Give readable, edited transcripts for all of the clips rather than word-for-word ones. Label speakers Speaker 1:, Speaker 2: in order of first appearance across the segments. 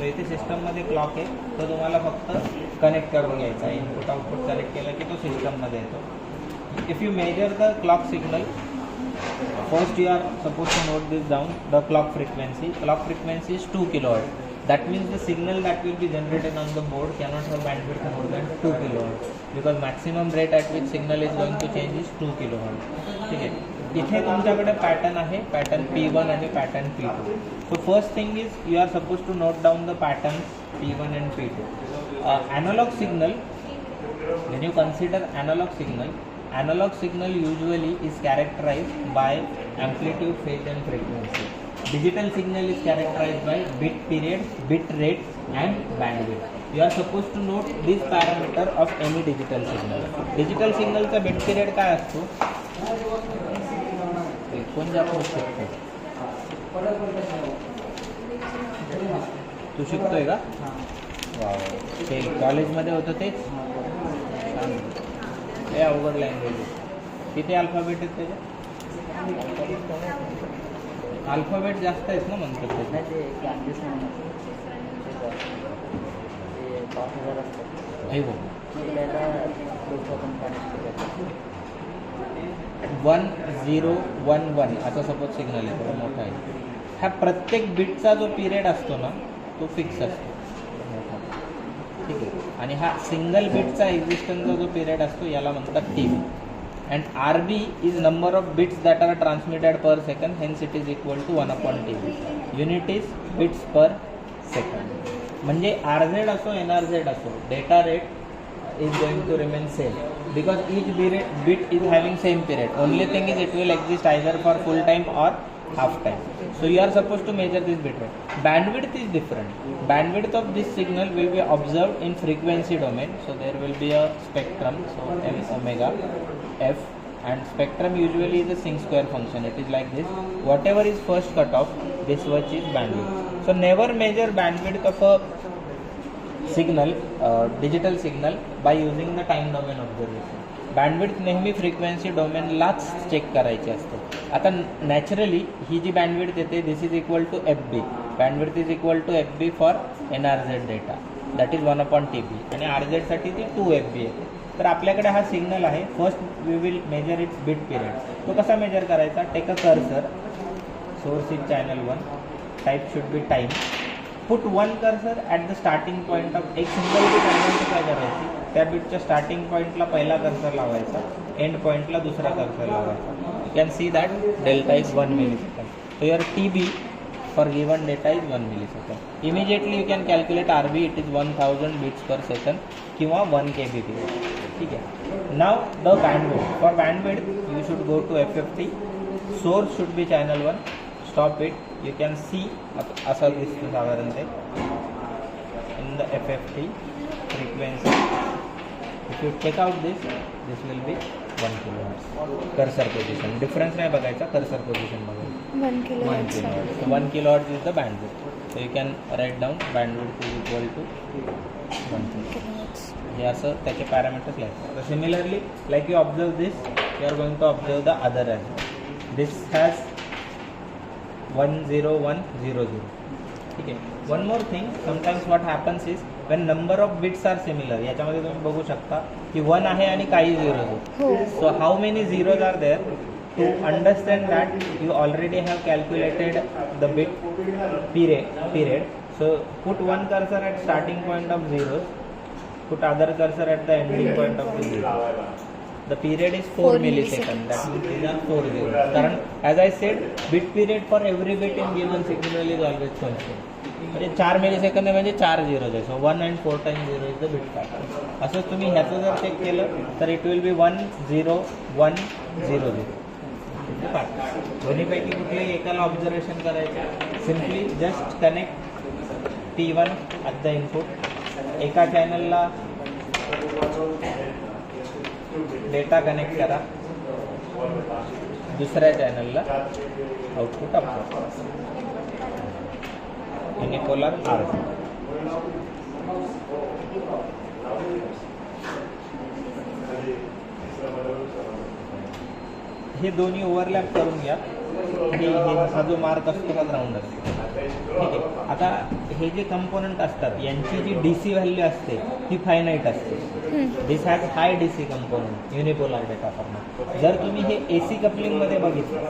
Speaker 1: So इथे सिस्टममध्ये clock आहे, तो तुम्हाला फक्त कनेक्ट करून घ्यायचा आहे. इनपुट आउटपुट कनेक्ट केलं की तो सिस्टममध्ये येतो. If you measure the clock signal, first you are supposed to note this down, the clock frequency. Clock frequency is 2 kilohertz. That means the signal that will be generated on the board cannot have bandwidth more than 2 kilohertz, because maximum rate at which signal is going to change is 2 kilohertz. ठीक आहे. इथे तुमच्याकडे pattern आहे, pattern P1 आणि pattern P2. So first thing is you are suppose to note down the pattern P1 and P2. Analog signal, when you consider analog signal usually is characterized by amplitude, phase and frequency. Digital signal is characterized by bit period, bit rate and bandwidth. You are supposed to note this parameter of any digital signal. Digital signal चा bit period काय असतो? कोण जातो शिकतो? तू शिकतोय का? Wow, ते कॉलेजमध्ये होतं तेच? हे अवघड लँग्वेज आहे. किती अल्फाबेट आहेत त्याच्यात? अल्फाबेट जास्त आहेत ना म्हणतात ते. हो 1011 असा सपोज सिग्नल आहे, थोडा मोठा आहे. हा प्रत्येक बिटचा जो पिरियड असतो ना तो फिक्स असतो, ठीक आहे. आणि हा सिंगल बिटचा एक्झिस्टन्सचा जो पिरियड असतो याला म्हणतात T B. And R B is number of bits that are transmitted per second, hence it is equal to 1/TB. Unit is bits per second. म्हणजे आर झेड असो NRZ असो, data rate is going to remain same because each bit is having same period. Only thing is it will exist either for full time or half time. So you are supposed to measure this bit rate. Bandwidth is different. Bandwidth of this signal will be observed in frequency domain. So there will be a spectrum, so m omega f, and spectrum usually is a sin square function. It is like this. Whatever is first cut off, this much is bandwidth. So never measure bandwidth of a signal, digital signal by using the time domain observation. Bandwidth नेहमी frequency डोमेनलाच check करायची असते. आता naturally ही जी bandwidth येते this is equal to FB. Bandwidth is equal to FB for NRZ data, that is 1/TB, आणि RZ साठी ती 2FB येते. तर आपल्याकडे हा सिग्नल आहे. First we will measure its bit period. तो कसा मेजर करायचा? Take a cursor, source is channel 1, type should be time. Put one cursor at the starting point of एक सिंगल बिट ॲडव्हान्स काय करायची, त्या बिटच्या स्टार्टिंग पॉईंटला पहिला कर्सर लावायचा, एंड पॉईंटला दुसरा कर्सर लावायचा. You can see that delta is 1 millisecond. So your TB for given data is 1 millisecond. Immediately you can calculate RB, it is 1000 bits per second किंवा 1 kbps. ठीक आहे. Now the bandwidth. For bandwidth you should go to FFT. Source should be channel 1. Stop it. You can see असा दिसतो साधारण ते in the FFT frequency. If you take out this will be 1 kilohertz. Cursor position difference नाही बघायचा, cursor position बघायचा.
Speaker 2: 1 kilohertz.
Speaker 1: So 1 kilohertz is the bandwidth. So you can write down bandwidth is equal to 1 kilohertz. हे असं त्याचे parameters लिहायचे. So similarly, like you observe this, you are going to observe the other as well. This has 10100. ठीक आहे. One more thing, sometimes what happens is when number of bits are similar. याच्यामध्ये तुम्ही बघू शकता की 1 आहे आणि काही झिरोज आहेत. So how many zeros are there? To understand that you already have calculated the bit period. So put one cursor at starting point of zeros, put other cursor at the ending point of the zero. The period is 4 milliseconds. That means these are 4 zeros. कारण as I said, bit period for every bit in given signal is always constant. म्हणजे 4 millisecond म्हणजे 4 zeros आहे. So 1 and 4 times 0 is the bit pattern. असं तुम्ही ह्याचं जर check केलं तर इट विल बी 1 0 1 0 0. दोन्हीपैकी कुठल्याही एकाला ऑब्झर्वेशन करायचं. Simply just connect T1 at the input. एका चॅनलला डेटा कनेक्ट करा, दुसऱ्या चॅनलला आउटपुट अपलोड. Unipolar RC. हे दोन्ही ओव्हरलॅप करून घ्या. आणि हा जो मार्क असतो हा ग्राउंड असतो. ठीक आहे. आता हे जे कंपोनंट असतात यांची जी DC व्हॅल्यू असते ती फायनाईट असते. This has high DC component unipolar data format. जर तुम्ही हे AC कपलिंगमध्ये बघितलं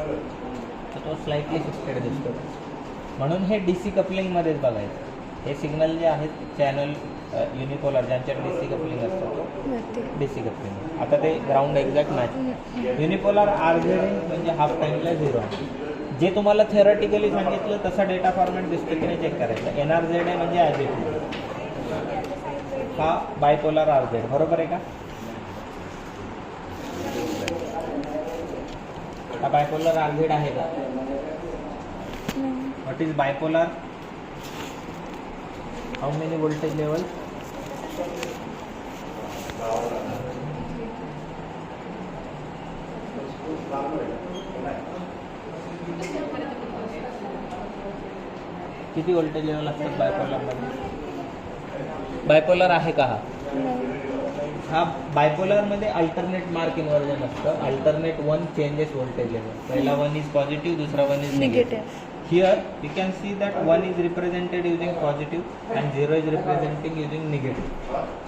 Speaker 1: तर तो स्लाइटली शिफ्टेड दिसतो, म्हणून हे DC कपलिंगमध्येच बघायचं. हे सिग्नल जे आहेत चॅनल युनिपोलार ज्यांच्यात DC कपलिंग असतं DC कपलिंग. आता ते ग्राउंड एक्झॅक्ट मॅच. युनिपोलार RZ म्हणजे हाफ टाईमला 0. जे तुम्हाला थेरॉटिकली सांगितलं तसा डेटा फॉर्मॅट दिसतो की नाही चेक करायचं. NRZ आहे म्हणजे ॲज इट इज. हा बायपोलार RZ बरोबर आहे का? हा बायपोलर RZ आहे का? What is bipolar? How many voltage level? किती व्होल्टेज लेवल असतात बायपोलरमध्ये? बायपोलर आहे का हा? हा बायपोलरमध्ये अल्टरनेट मार्क इन्व्हर्जन असतं. Alternate 1 changes voltage level. पहिला 1 इज पॉझिटिव्ह, दुसरा 1 is negative. Here you can see that 1 is represented using positive and 0 is representing using negative.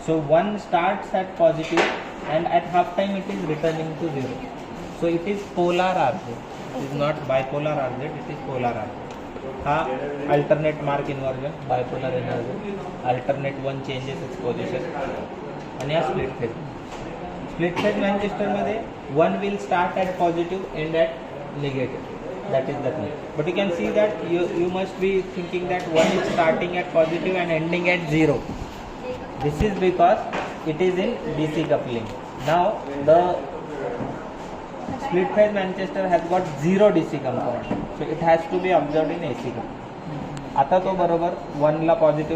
Speaker 1: So 1 starts at positive and at half time it is returning to 0. So it is polar RZ. It is not bipolar RZ, it is polar RZ. हा alternate mark inversion, bipolar inversion. Alternate 1 changes its position. आणि हा split phase. Split phase Manchesterमध्ये 1 will start at positive and at negative. That is the thing. But you can see that you must be thinking that 1 is starting at positive and ending at 0. This is because it is in DC coupling. Now the split phase Manchester has got 0 DC component. So it has to be observed in AC coupling. आता तो बरोबर 1 ला positive